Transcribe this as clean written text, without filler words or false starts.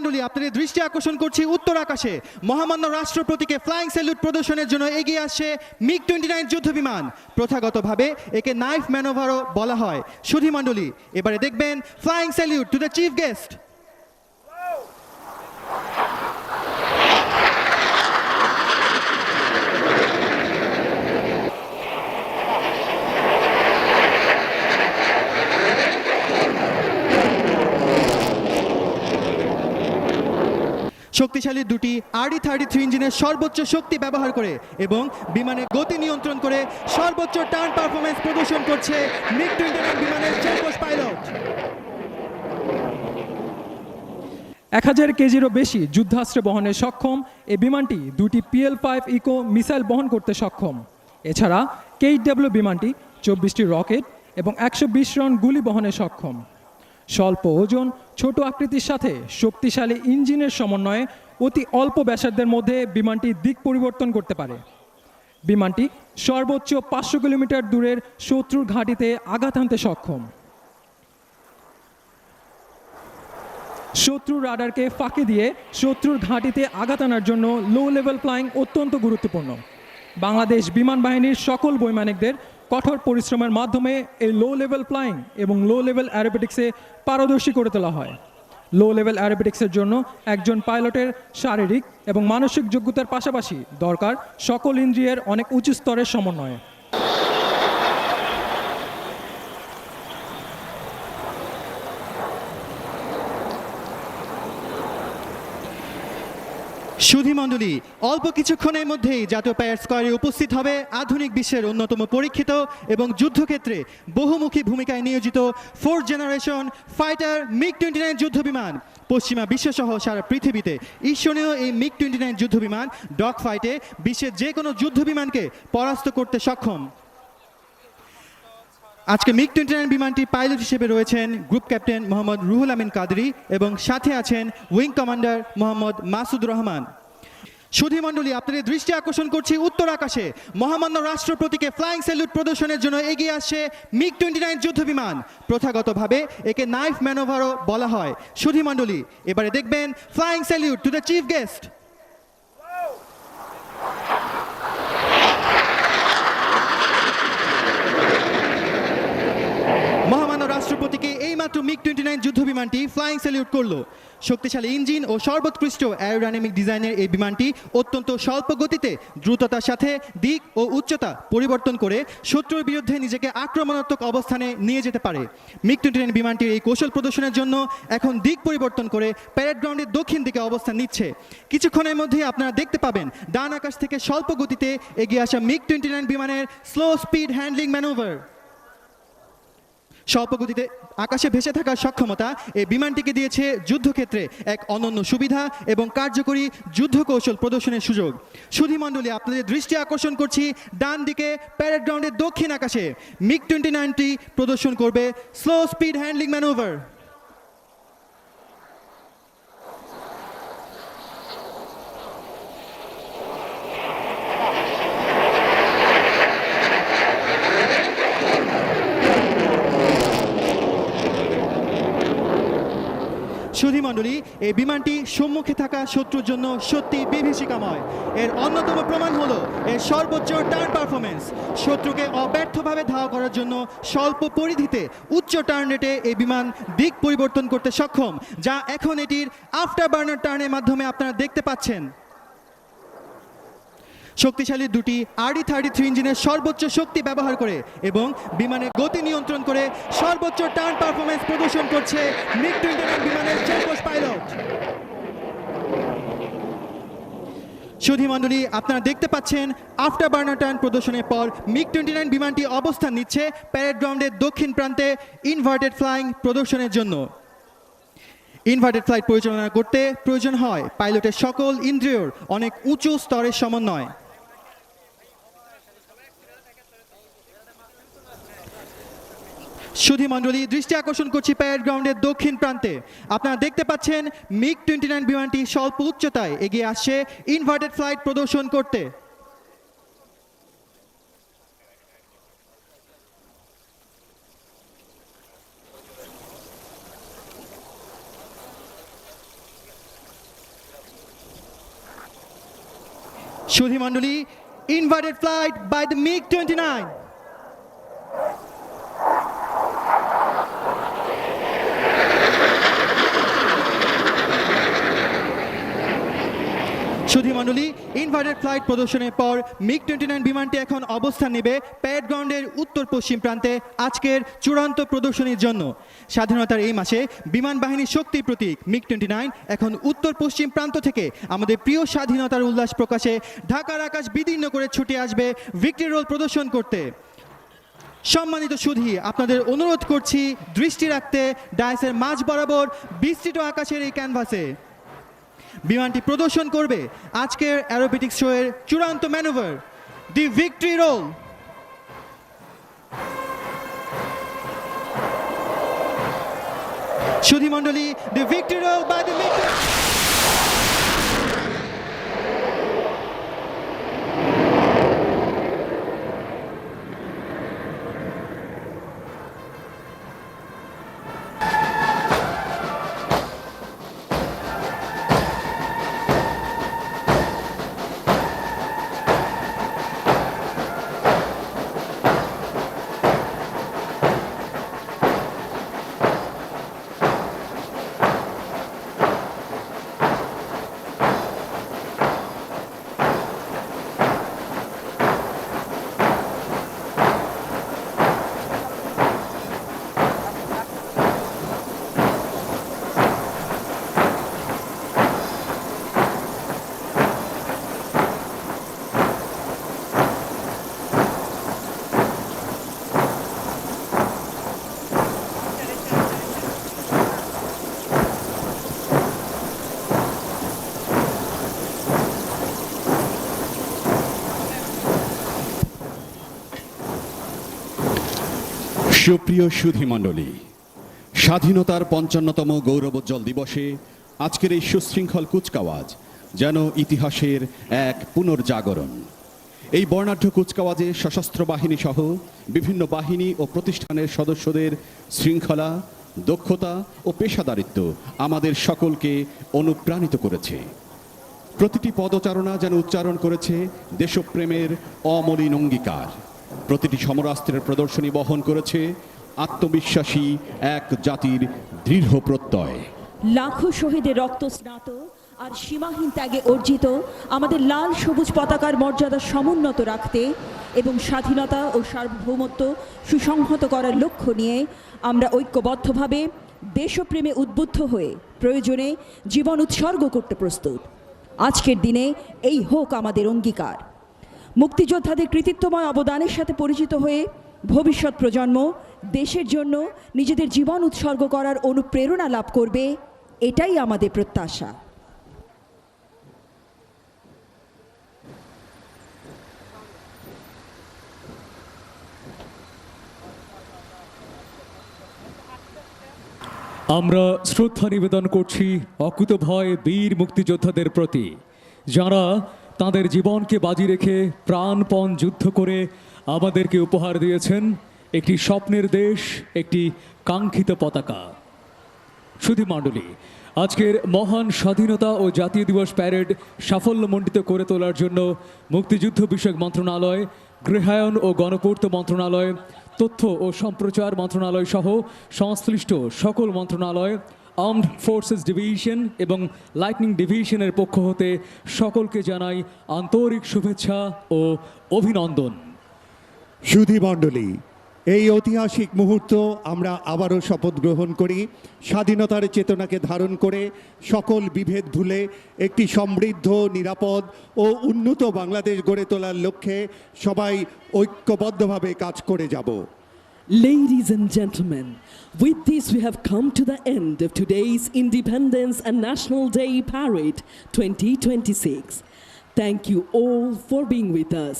মণ্ডলী, আপনাদের দৃষ্টি আকর্ষণ করছি উত্তর আকাশে মহামান্য রাষ্ট্রপতিকে ফ্লাইং স্যালুট প্রদর্শনের জন্য এগিয়ে আসছে MiG-29 যুদ্ধ বিমান। প্রথাগতভাবে একে নাইফ ম্যানোভারও বলা হয়। সুধী মণ্ডলী, এবারে দেখবেন flying salute to the chief guest. শক্তিশালী দুটি RD-33 ইঞ্জিনের সর্বোচ্চ শক্তি ব্যবহার করে এবং বিমানের গতি নিয়ন্ত্রণ করে সর্বোচ্চ টার্ন পারফরমেন্স প্রদর্শন করছে MiG-29 বিমানের চেকপোস্ট পাইলট। 1000 কেজিরও বেশি যুদ্ধাস্ত্র বহনে সক্ষম এই বিমানটি দুটি PL-5 ইকো মিসাইল বহন করতে সক্ষম। এছাড়া KW বিমানটি 24টি রকেট এবং 120 রাউন্ড গুলি বহনে সক্ষম। স্বল্প ওজন, ছোট আকৃতির সাথে শক্তিশালী ইঞ্জিনের সমন্বয়ে অতি অল্প ব্যাসার্ধের মধ্যে বিমানটি দিক পরিবর্তন করতে পারে। বিমানটি সর্বোচ্চ 500 কিলোমিটার দূরের শত্রুর ঘাঁটিতে আঘাত হানতে সক্ষম। শত্রুর রাডারকে ফাঁকি দিয়ে শত্রুর ঘাঁটিতে আঘাত আনার জন্য লো লেভেল ফ্লাইং অত্যন্ত গুরুত্বপূর্ণ। বাংলাদেশ বিমান বাহিনীর সকল বৈমানিকদের কঠোর পরিশ্রমের মাধ্যমে এই লো লেভেল ফ্লাইং এবং লো লেভেল অ্যারোবেটিক্সে পারদর্শী করে তোলা হয়। লো লেভেল অ্যারোবেটিক্সের জন্য একজন পাইলটের শারীরিক এবং মানসিক যোগ্যতার পাশাপাশি দরকার সকল ইন্দ্রিয়ের অনেক উঁচু স্তরের সমন্বয়। সুধী মণ্ডলী, অল্প কিছুক্ষণের মধ্যেই জাতীয় প্যারেড স্কয়ারে উপস্থিত হবে আধুনিক বিশ্বের অন্যতম পরীক্ষিত এবং যুদ্ধক্ষেত্রে বহুমুখী ভূমিকায় নিয়োজিত 4th জেনারেশন ফাইটার MiG-29 যুদ্ধ বিমান। পশ্চিমা বিশ্বসহ সারা পৃথিবীতে ঈর্ষণীয় এই MiG-29 যুদ্ধ বিমান ডগ ফাইটে বিশ্বের যে কোনো যুদ্ধ বিমানকে পরাস্ত করতে সক্ষম। আজকে MiG-29 বিমানটির পাইলট হিসেবে রয়েছেন গ্রুপ ক্যাপ্টেন মোহাম্মদ রুহুল আমিন কাদরি এবং সাথে আছেন উইং কমান্ডার মোহাম্মদ মাসুদ রহমান। সুধী মণ্ডলী, আপনাদের দৃষ্টি আকর্ষণ করছি উত্তর আকাশে মহামান্য রাষ্ট্রপতিকে ফ্লাইং স্যালুট প্রদর্শনের জন্য এগিয়ে আসছে MiG-29 যুদ্ধ বিমান। প্রথাগতভাবে একে নাইফ ম্যানোভারও বলা হয়। সুধী মণ্ডলী, এবারে দেখবেন flying salute to the chief guest. মহামান্য রাষ্ট্রপতিকে এইমাত্র MiG-29 যুদ্ধ বিমানটি ফ্লাইং স্যালুট করলো। শক্তিশালী ইঞ্জিন ও সর্বোৎকৃষ্ট অ্যারোডাইনামিক ডিজাইনের এই বিমানটি অত্যন্ত স্বল্প গতিতে দ্রুততার সাথে দিক ও উচ্চতা পরিবর্তন করে শত্রুর বিরুদ্ধে নিজেকে আক্রমণাত্মক অবস্থানে নিয়ে যেতে পারে। MiG-29 বিমানটির এই কৌশল প্রদর্শনের জন্য এখন দিক পরিবর্তন করে প্যারেড গ্রাউন্ডের দক্ষিণ দিকে অবস্থান নিচ্ছে। কিছুক্ষণের মধ্যেই আপনারা দেখতে পাবেন ডান আকাশ থেকে স্বল্প গতিতে এগিয়ে আসা MiG-29 বিমানের স্লো স্পিড হ্যান্ডলিং ম্যানুভার। স্বল্প গতিতে আকাশে ভেসে থাকার সক্ষমতা এই বিমানটিকে দিয়েছে যুদ্ধক্ষেত্রে এক অনন্য সুবিধা এবং কার্যকরী যুদ্ধ কৌশল প্রদর্শনের সুযোগ। সুধী মণ্ডলী, আপনাদের দৃষ্টি আকর্ষণ করছি ডান দিকে প্যারেড গ্রাউন্ডের দক্ষিণ আকাশে MiG-29টি প্রদর্শন করবে স্লো স্পিড হ্যান্ডলিং ম্যানুভার। সুধী মণ্ডলী, এই বিমানটি সম্মুখে থাকা শত্রুর জন্য সত্যি বিভীষিকাময়। এর অন্যতম প্রমাণ হলো এর সর্বোচ্চ টার্ন পারফরমেন্স। শত্রুকে অব্যর্থভাবে ধাওয়া করার জন্য স্বল্প পরিধিতে উচ্চ টার্ন রেটে এই বিমান দিক পরিবর্তন করতে সক্ষম, যা এখন এটির আফটার বার্নার টার্নের মাধ্যমে আপনারা দেখতে পাচ্ছেন। শক্তিশালী দুটি RD-33 ইঞ্জিনের সর্বোচ্চ শক্তি ব্যবহার করে এবং বিমানের গতি নিয়ন্ত্রণ করে সর্বোচ্চ টার্ন পারফরমেন্স প্রদর্শন করছে MiG-29 বিমানের চেকপোস্ট পাইলট। সুধী মণ্ডলী, আপনারা দেখতে পাচ্ছেন আফটার বার্নার টার্ন প্রদর্শনের পর MiG-29 বিমানটি অবস্থান নিচ্ছে প্যারেড গ্রাউন্ডের দক্ষিণ প্রান্তে ইনভার্টেড ফ্লাইং প্রদর্শনের জন্য। ইনভার্টেড ফ্লাইট পরিচালনা করতে প্রয়োজন হয় পাইলটের সকল ইন্দ্রিয়র অনেক উঁচু স্তরের সমন্বয়। সুধী মণ্ডলী, দৃষ্টি আকর্ষণ করছি প্যারেড গ্রাউন্ডের দক্ষিণ প্রান্তে। আপনারা দেখতে পাচ্ছেন MiG-29 বিমানটি স্বল্প উচ্চতায় এগিয়ে আসছে ইনভার্টেড ফ্লাইট প্রদর্শন করতে। সুধী মণ্ডলী, inverted flight by the MiG-29. সুধী মণ্ডলী, ইনভার্টেড ফ্লাইট প্রদর্শনের পর MiG-29 বিমানটি এখন অবস্থান নেবে প্যারেড গ্রাউন্ডের উত্তর পশ্চিম প্রান্তে আজকের চূড়ান্ত প্রদর্শনীর জন্য। স্বাধীনতার এই মাসে বিমান বাহিনীর শক্তির প্রতীক MiG-29 এখন উত্তর পশ্চিম প্রান্ত থেকে আমাদের প্রিয় স্বাধীনতার উল্লাস প্রকাশে ঢাকার আকাশ বিদীর্ণ করে ছুটে আসবে ভিক্টরি রোল প্রদর্শন করতে। সম্মানিত সুধী, আপনাদের অনুরোধ করছি দৃষ্টি রাখতে ডায়াসের মাঝ বরাবর বিস্তৃত আকাশের এই ক্যানভাসে। বিমানটি প্রদর্শন করবে আজকের অ্যারোবেটিক্স শো এর চূড়ান্ত ম্যানুভার, দি ভিক্টরি রোল। সুধী মণ্ডলী, the victory roll by the সুপ্রিয় সুধী মণ্ডলী, স্বাধীনতার ৫৫তম গৌরবোজ্জ্বল দিবসে আজকের এই সুশৃঙ্খল কুচকাওয়াজ যেন ইতিহাসের এক পুনর্জাগরণ। এই বর্ণাঢ্য কুচকাওয়াজে সশস্ত্র বাহিনী সহ বিভিন্ন বাহিনী ও প্রতিষ্ঠানের সদস্যদের শৃঙ্খলা, দক্ষতা ও পেশাদারিত্ব আমাদের সকলকে অনুপ্রাণিত করেছে। প্রতিটি পদচারণা যেন উচ্চারণ করেছে দেশপ্রেমের অমলিন অঙ্গীকার। প্রতিটি সমরাস্ত্রের প্রদর্শনী বহন করেছে আত্মবিশ্বাসী এক জাতির দৃঢ় প্রত্যয়। লাখো শহীদের রক্ত স্নাত আর সীমাহীন ত্যাগে অর্জিত আমাদের লাল সবুজ পতাকার মর্যাদা সমুন্নত রাখতে এবং স্বাধীনতা ও সার্বভৌমত্ব সুসংহত করার লক্ষ্য নিয়ে আমরা ঐক্যবদ্ধভাবে দেশপ্রেমে উদ্বুদ্ধ হয়ে প্রয়োজনে জীবন উৎসর্গ করতে প্রস্তুত। আজকের দিনে এই হোক আমাদের অঙ্গীকার। মুক্তিযোদ্ধাদের কৃতিত্বময় অবদানের সাথে পরিচিত হয়ে ভবিষ্যৎ প্রজন্ম দেশের জন্য নিজেদের জীবন উৎসর্গ করার অনুপ্রেরণা লাভ করবে, এটাই আমাদের প্রত্যাশা। আমরা শ্রদ্ধা নিবেদন করছি অকুতভয় বীর মুক্তিযোদ্ধাদের প্রতি, যারা তাদের জীবনকে বাজি রেখে প্রাণপণ যুদ্ধ করে আমাদেরকে উপহার দিয়েছেন একটি স্বপ্নের দেশ, একটি কাঙ্ক্ষিত পতাকা। সুধী মণ্ডলী, আজকের মহান স্বাধীনতা ও জাতীয় দিবস প্যারেড সাফল্যমণ্ডিত করে তোলার জন্য মুক্তিযুদ্ধ বিষয়ক মন্ত্রণালয়, গৃহায়ন ও গণপূর্ত মন্ত্রণালয়, তথ্য ও সম্প্রচার মন্ত্রণালয় সহ সংশ্লিষ্ট সকল মন্ত্রণালয়, আর্মড ফোর্সেস ডিভিশন এবং লাইটনিং ডিভিশনের পক্ষ হতে সকলকে জানাই আন্তরিক শুভেচ্ছা ও অভিনন্দন। সুধী মণ্ডলী, এই ঐতিহাসিক মুহূর্ত আমরা আবারও শপথ গ্রহণ করি স্বাধীনতার চেতনাকে ধারণ করে সকল বিভেদ ভুলে একটি সমৃদ্ধ, নিরাপদ ও উন্নত বাংলাদেশ গড়ে তোলার লক্ষ্যে সবাই ঐক্যবদ্ধভাবে কাজ করে যাব। Ladies and gentlemen, with this we have come to the end of today's Independence and National Day Parade 2026. Thank you all for being with us.